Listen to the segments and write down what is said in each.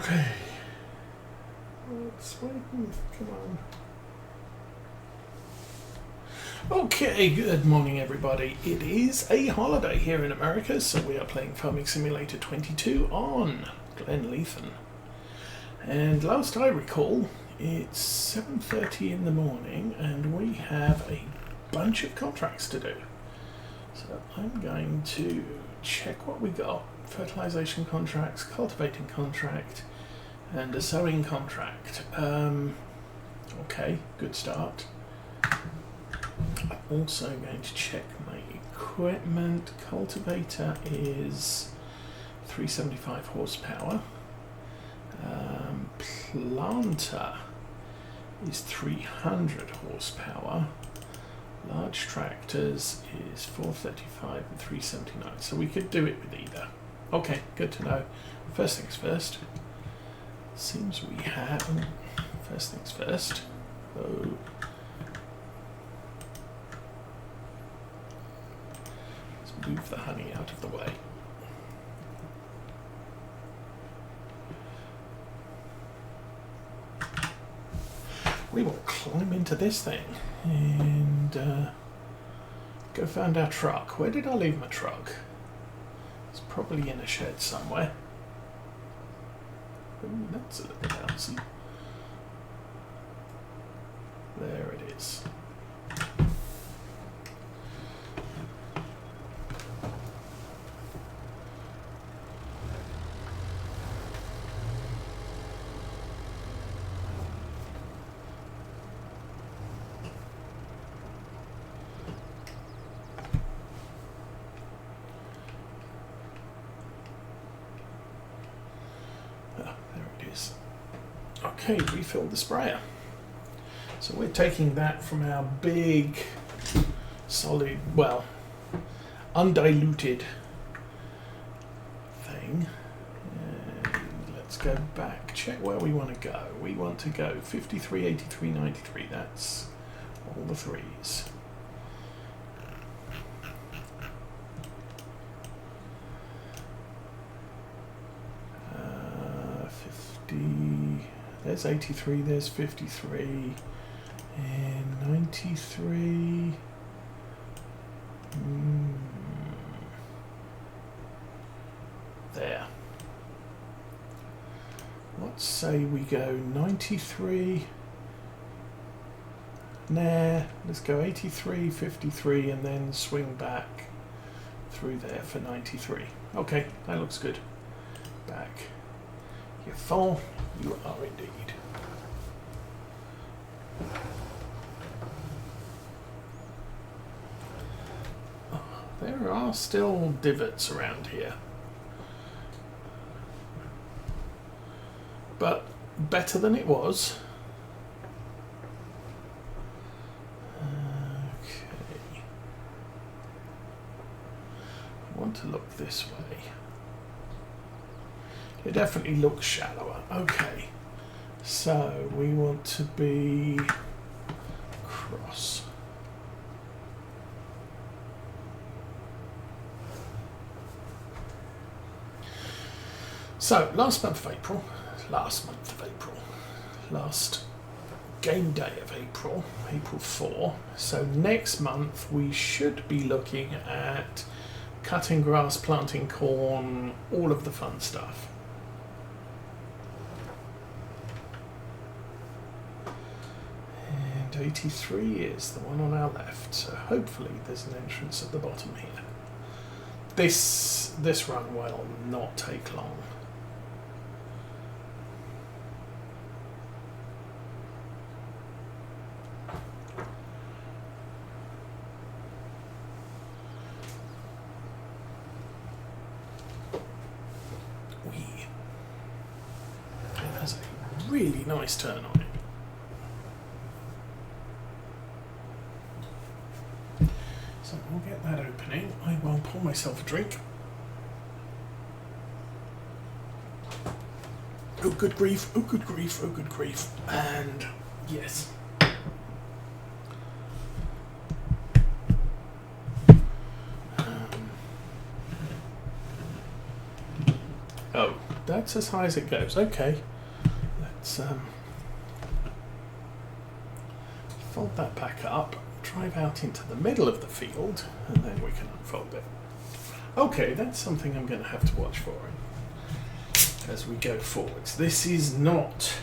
Okay. Let's wait. Come on. Okay, good morning everybody. It is a holiday here in America, so we are playing Farming Simulator 22 on Glenleathann. And last I recall, it's 7:30 in the morning and we have a bunch of contracts to do. So I'm going to check what we got. Fertilization contracts, cultivating contract, and a sowing contract. Okay, good start. I'm also going to check my equipment. Cultivator is 375 horsepower. Planter is 300 horsepower. Large tractors is 435 and 379. So we could do it with either. Okay, good to know. First things first. Seems we have... First things first. Oh. Let's move the honey out of the way. We will climb into this thing and go find our truck. Where did I leave my truck? It's probably in a shed somewhere. Ooh, that's a little bouncy. There it is. Okay, refill the sprayer. So we're taking that from our big, solid, well, undiluted thing. And let's go back, check where we want to go. We want to go 53, 83, 93. That's all the threes. There's 83, there's 53, and 93. There. Let's say we go 93. Nah, let's go 83, 53, and then swing back through there for 93. Okay, that looks good. Back. You're full. You are indeed. Oh, there are still divots around here. But better than it was. Okay. I want to look this way. It definitely looks shallower. Okay, so we want to be cross. So last game day of April, April 4. So next month we should be looking at cutting grass, planting corn, all of the fun stuff. And 83 is the one on our left, so hopefully there's an entrance at the bottom here. This run will not take long. It has a really nice turn on it. So we'll get that opening. I will pour myself a drink. Oh good grief, oh good grief, oh good grief. And yes. Oh, that's as high as it goes. Okay, let's fold that back up, drive out into the middle of the field, and then we can unfold it. Okay, that's something I'm going to have to watch for as we go forwards. This is not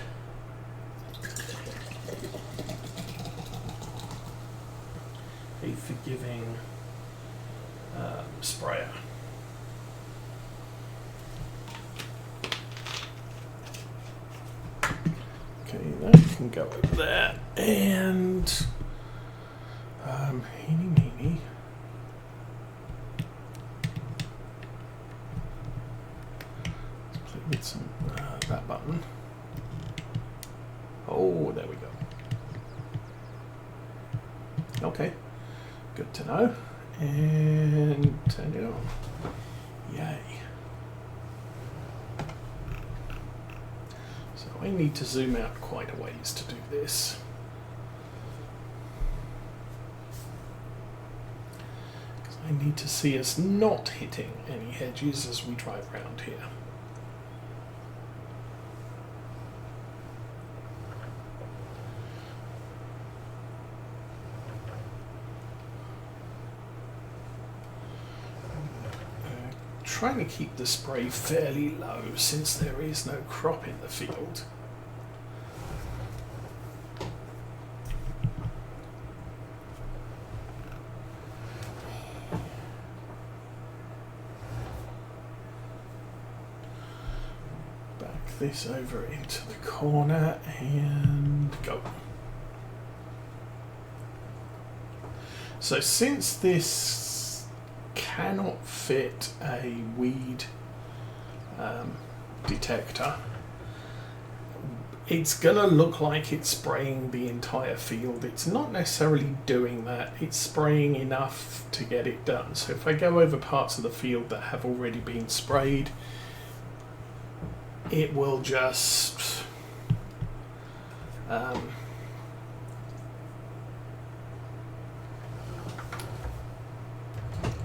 a forgiving sprayer. Okay, that can go over there, and eeny meeny. Let's play with some that button. Oh, there we go. Okay, good to know. And turn it on. Yay. So I need to zoom out quite a ways to do this. Because I need to see us not hitting any hedges as we drive around here. Trying to keep the spray fairly low since there is no crop in the field. Back this over into the corner and go. So since this cannot fit a weed detector, it's gonna look like it's spraying the entire field. It's not necessarily doing that, it's spraying enough to get it done. So if I go over parts of the field that have already been sprayed, it will just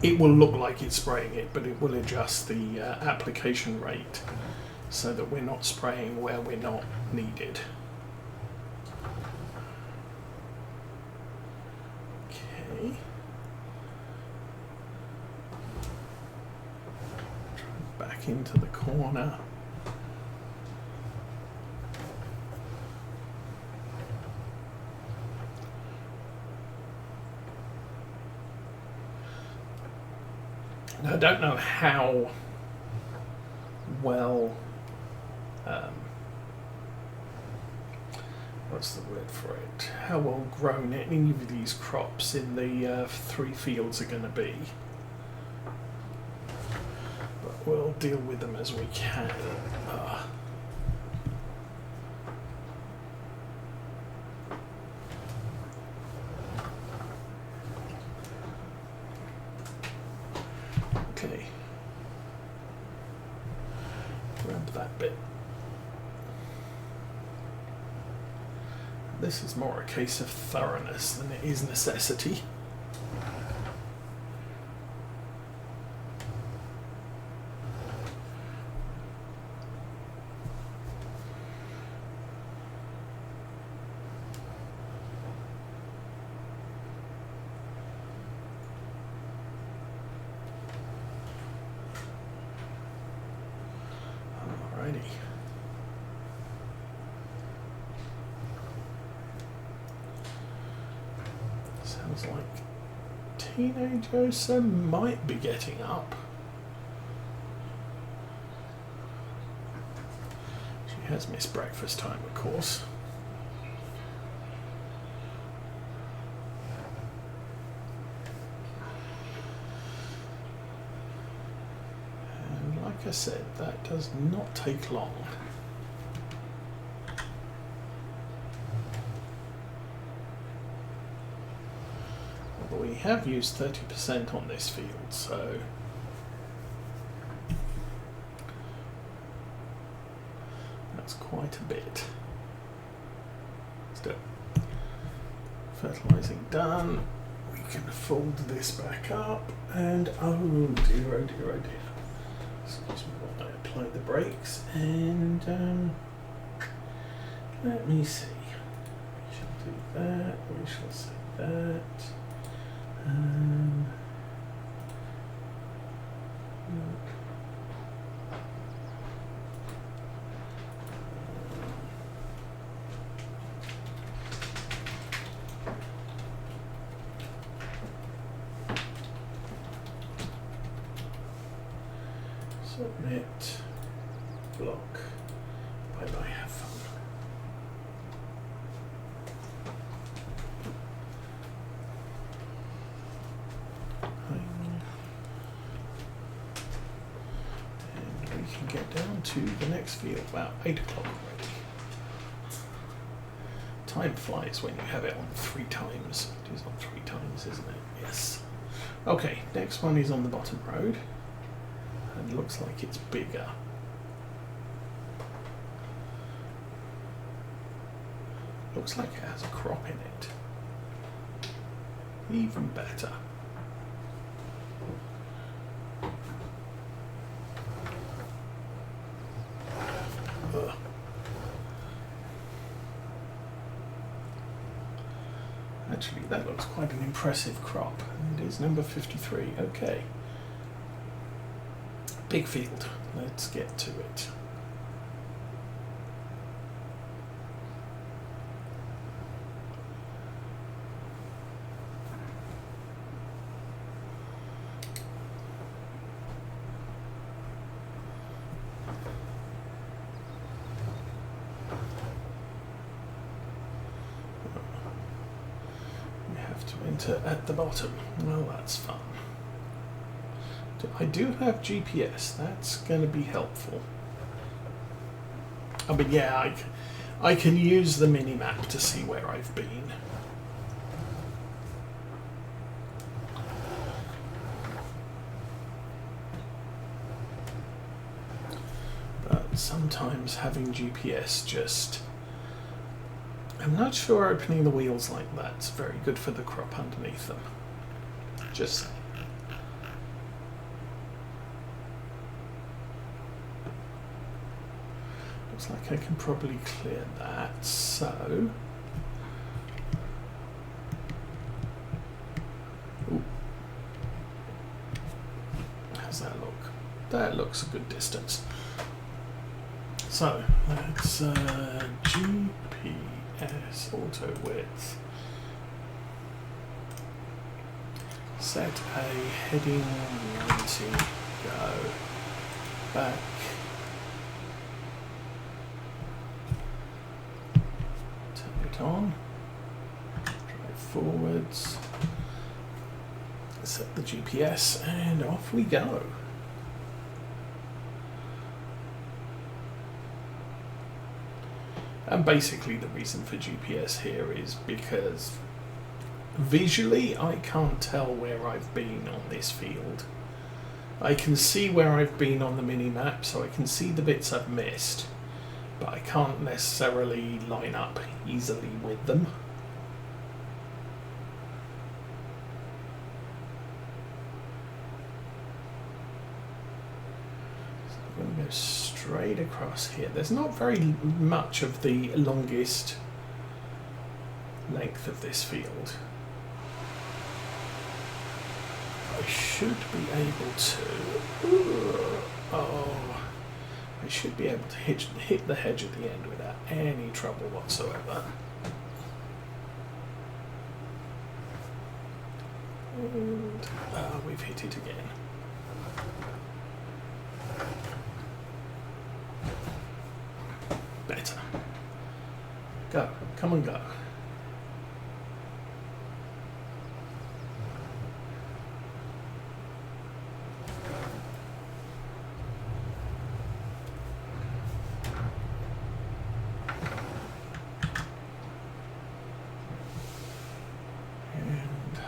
it will look like it's spraying it, but it will adjust the application rate so that we're not spraying where we're not needed. Okay. Back into the corner. I don't know how well, what's the word for it, how well grown any of these crops in the 3 fields are going to be. But we'll deal with them as we can. Okay, grab that bit. This is more a case of thoroughness than it is necessity. Alrighty. Sounds like teenage Osa might be getting up. She has missed breakfast time, of course. And like I said, that does not take long. We have used 30% on this field, so that's quite a bit. Let's do it. Fertilizing done. We can fold this back up, and oh dear, oh dear, oh dear. Excuse me while I apply the brakes, and let me see. We shall do that. We shall say that. Submit, block, bye bye, have fun. And we can get down to the next field about 8 o'clock already. Time flies when you have it on 3 times. It is on 3 times, isn't it? Yes. Okay, next one is on the bottom road. And looks like it's bigger. Looks like it has a crop in it. Even better. Ugh. Actually, that looks quite an impressive crop. It is number 53. Okay. Big field. Let's get to it. We have to enter at the bottom. Well, that's fun. I do have GPS, that's going to be helpful. I mean, yeah, I can use the mini-map to see where I've been. But sometimes having GPS just... I'm not sure opening the wheels like that's very good for the crop underneath them. Just saying. Looks like I can probably clear that, so... Ooh. How's that look? That looks a good distance. So, let's GPS auto width. Set a heading 90, go back. On, drive forwards, set the GPS, and off we go. And basically the reason for GPS here is because visually I can't tell where I've been on this field. I can see where I've been on the mini-map, so I can see the bits I've missed, but I can't necessarily line up easily with them. So I'm going to go straight across here. There's not very much of the longest length of this field. I should be able to... I should be able to hit the hedge at the end without any trouble whatsoever. And we've hit it again. Better. Go. Come and go.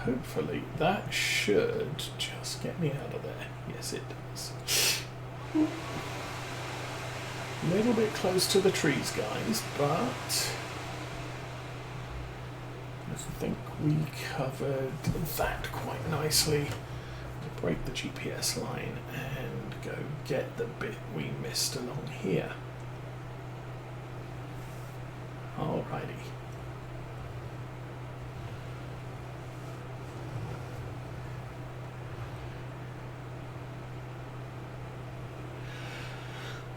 Hopefully that should just get me out of there. Yes, it does. A little bit close to the trees, guys, but I think we covered that quite nicely. We'll break the GPS line and go get the bit we missed along here. Alrighty.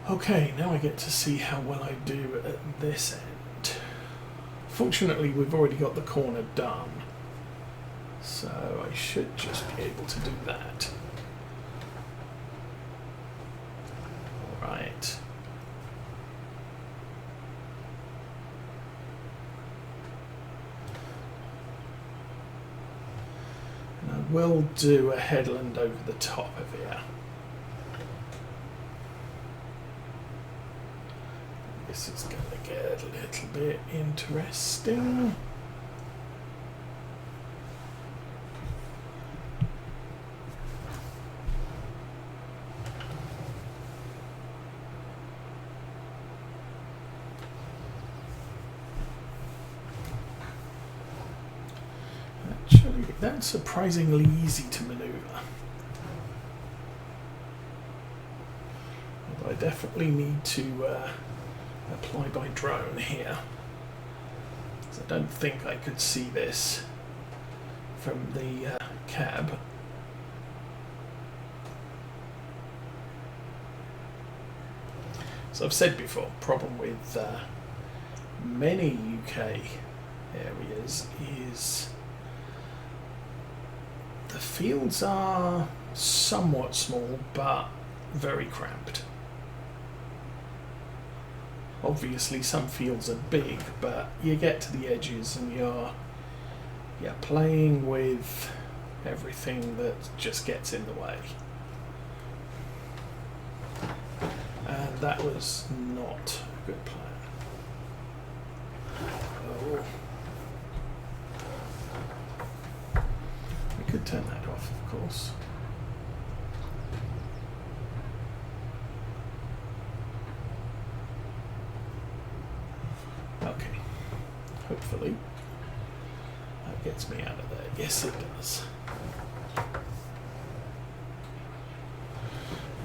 Okay, now I get to see how well I do at this end. Fortunately, we've already got the corner done, so I should just be able to do that. Alright. And I will do a headland over the top of here. This is going to get a little bit interesting. Actually, that's surprisingly easy to maneuver. Although I definitely need to apply by drone here, because I don't think I could see this from the cab. So I've said before, problem with many UK areas is the fields are somewhat small but very cramped. Obviously some fields are big, but you get to the edges and you're playing with everything that just gets in the way. And that was not a good plan. Oh. We could turn that off, of course. Okay, hopefully that gets me out of there. Yes, it does.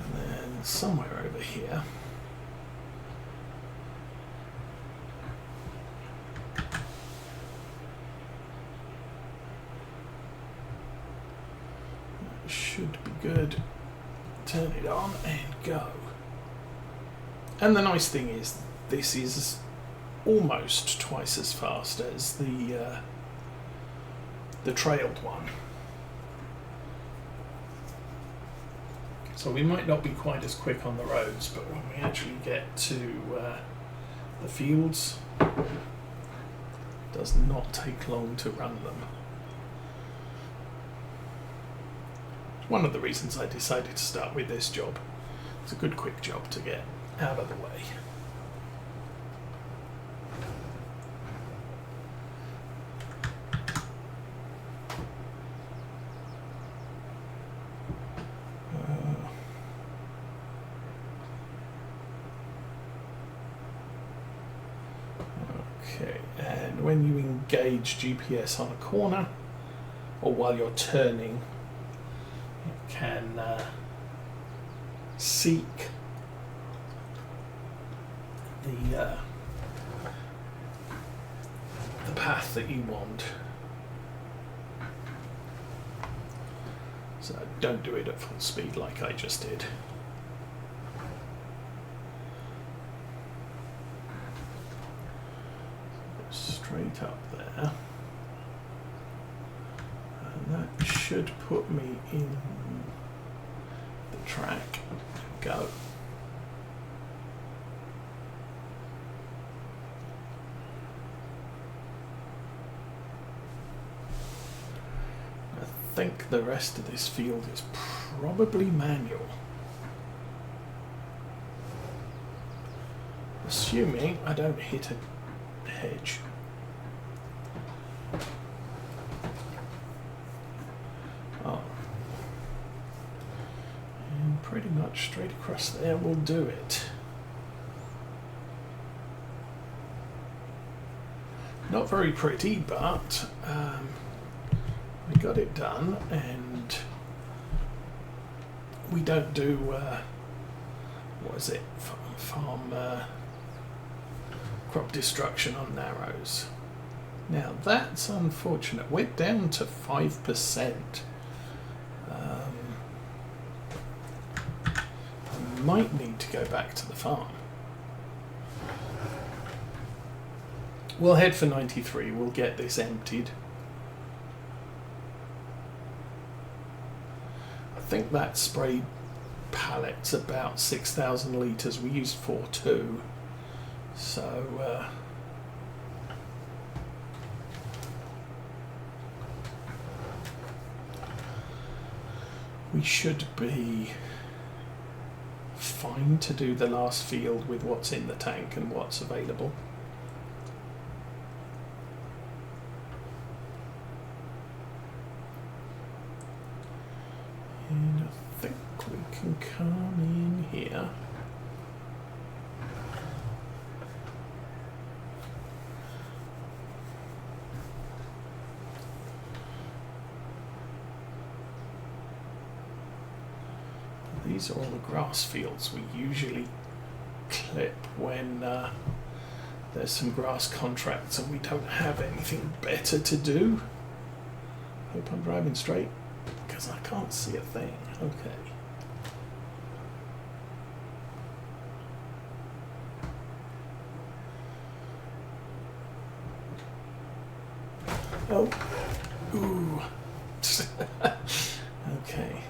And then somewhere over here, that should be good. Turn it on and go. And the nice thing is, this is almost twice as fast as the trailed one. So we might not be quite as quick on the roads, but when we actually get to the fields, it does not take long to run them. One of the reasons I decided to start with this job. It's a good quick job to get out of the way. Okay, and when you engage GPS on a corner, or while you're turning, it can seek the path that you want. So don't do it at full speed like I just did. Straight up there, and that should put me in the track. Go. I think the rest of this field is probably manual, assuming I don't hit a hedge. Oh. And pretty much straight across there will do it. Not very pretty, but we got it done, and we don't do what is it, farm crop destruction on narrows. Now that's unfortunate. We're down to 5%. I might need to go back to the farm. We'll head for 93. We'll get this emptied. I think that spray pallet's about 6,000 litres. We used 4.2. So we should be fine to do the last field with what's in the tank and what's available. And I think we can come in here. These are all the grass fields we usually clip when there's some grass contracts and we don't have anything better to do. Hope I'm driving straight because I can't see a thing. Okay. Oh. Ooh. Okay.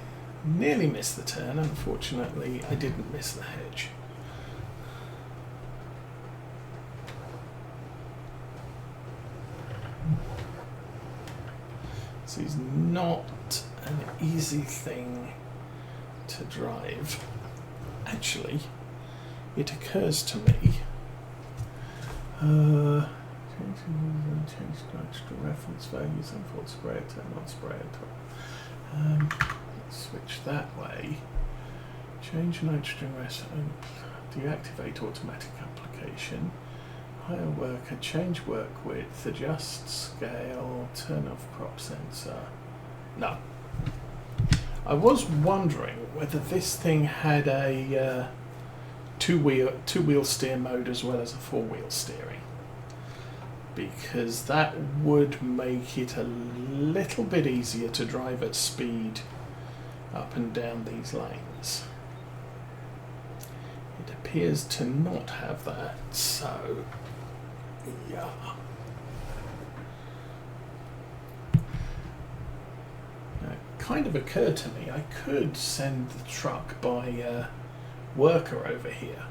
Nearly missed the turn. Unfortunately, I didn't miss the hedge. This is not an easy thing to drive. Actually, it occurs to me. Change extra reference values and fault spray, turn on spray. Switch that way. Change nitrogen and deactivate automatic application. Hire worker, change work width, adjust scale, turn off crop sensor. No. I was wondering whether this thing had a two-wheel steer mode as well as a four-wheel steering, because that would make it a little bit easier to drive at speed up and down these lanes. It appears to not have that, so yeah. Now, it kind of occurred to me I could send the truck by a worker over here.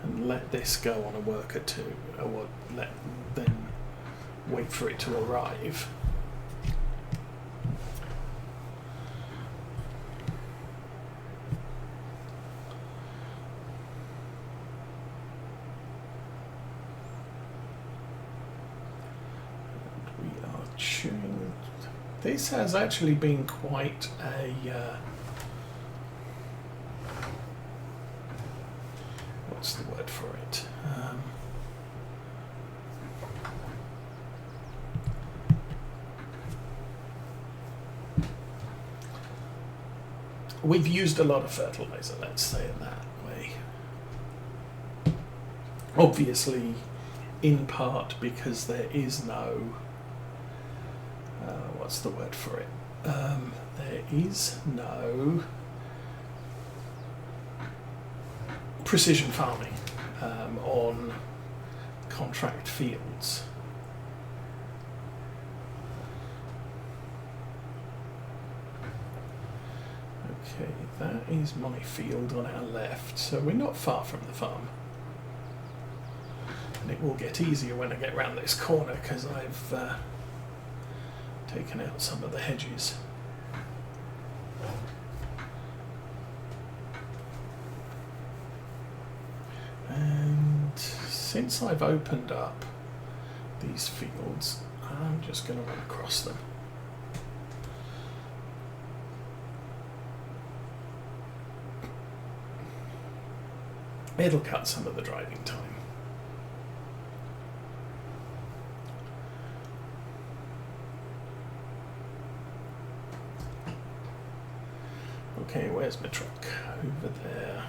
And let this go on a worker too, or then wait for it to arrive. And we are chewing. This has actually been quite a what's the word for it? We've used a lot of fertilizer, let's say it that way. Obviously, in part because there is no, what's the word for it? There is no precision farming on contract fields. Okay, that is my field on our left, so we're not far from the farm. And it will get easier when I get round this corner because I've taken out some of the hedges. And since I've opened up these fields, I'm just going to run across them. It'll cut some of the driving time. Okay, where's my truck? Over there.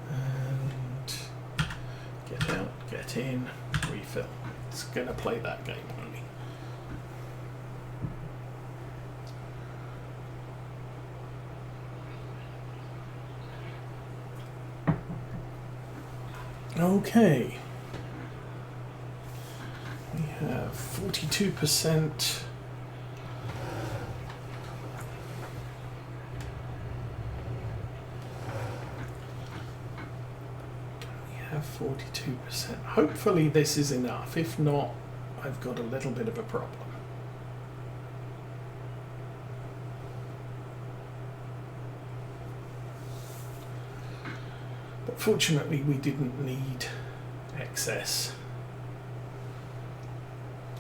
And get out, get in, refill. It's going to play that game on me. Okay. We have 42%. We have 42%. Hopefully this is enough. If not, I've got a little bit of a problem. But fortunately we didn't need excess.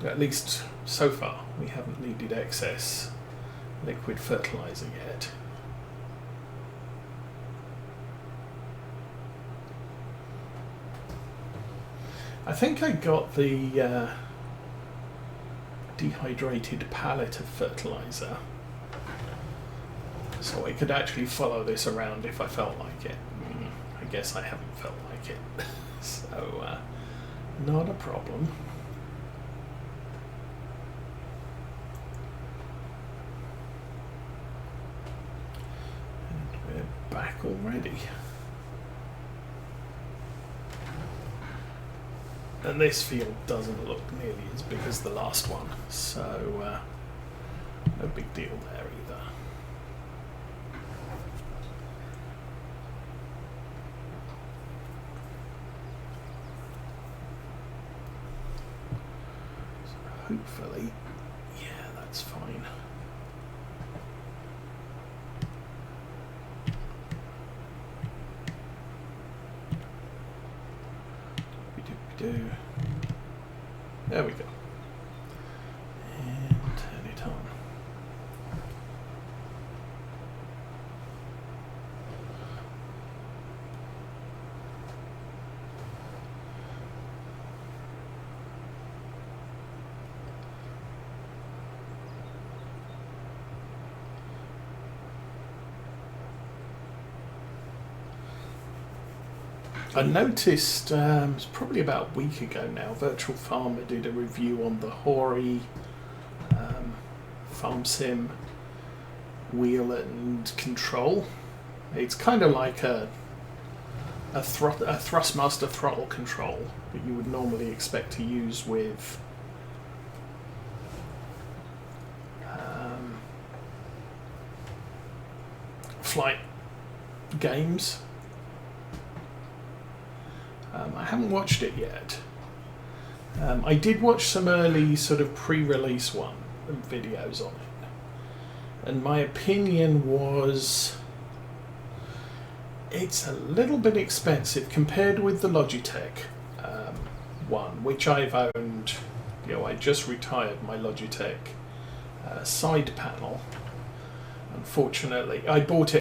At least so far we haven't needed excess liquid fertilizer yet. I think I got the dehydrated pallet of fertilizer, so I could actually follow this around if I felt like it. I guess I haven't felt like it, so not a problem. And we're back already. And this field doesn't look nearly as big as the last one, so no big deal there either. So hopefully, yeah, that's fine. There we go. And turn it on. I noticed, it's probably about a week ago now, Virtual Farmer did a review on the Hori Farm Sim wheel and control. It's kind of like a Thrustmaster throttle control that you would normally expect to use with flight games. I haven't watched it yet. I did watch some early sort of pre-release videos on it, and my opinion was it's a little bit expensive compared with the Logitech one, which I've owned. You know, I just retired my Logitech side panel. Unfortunately, I bought it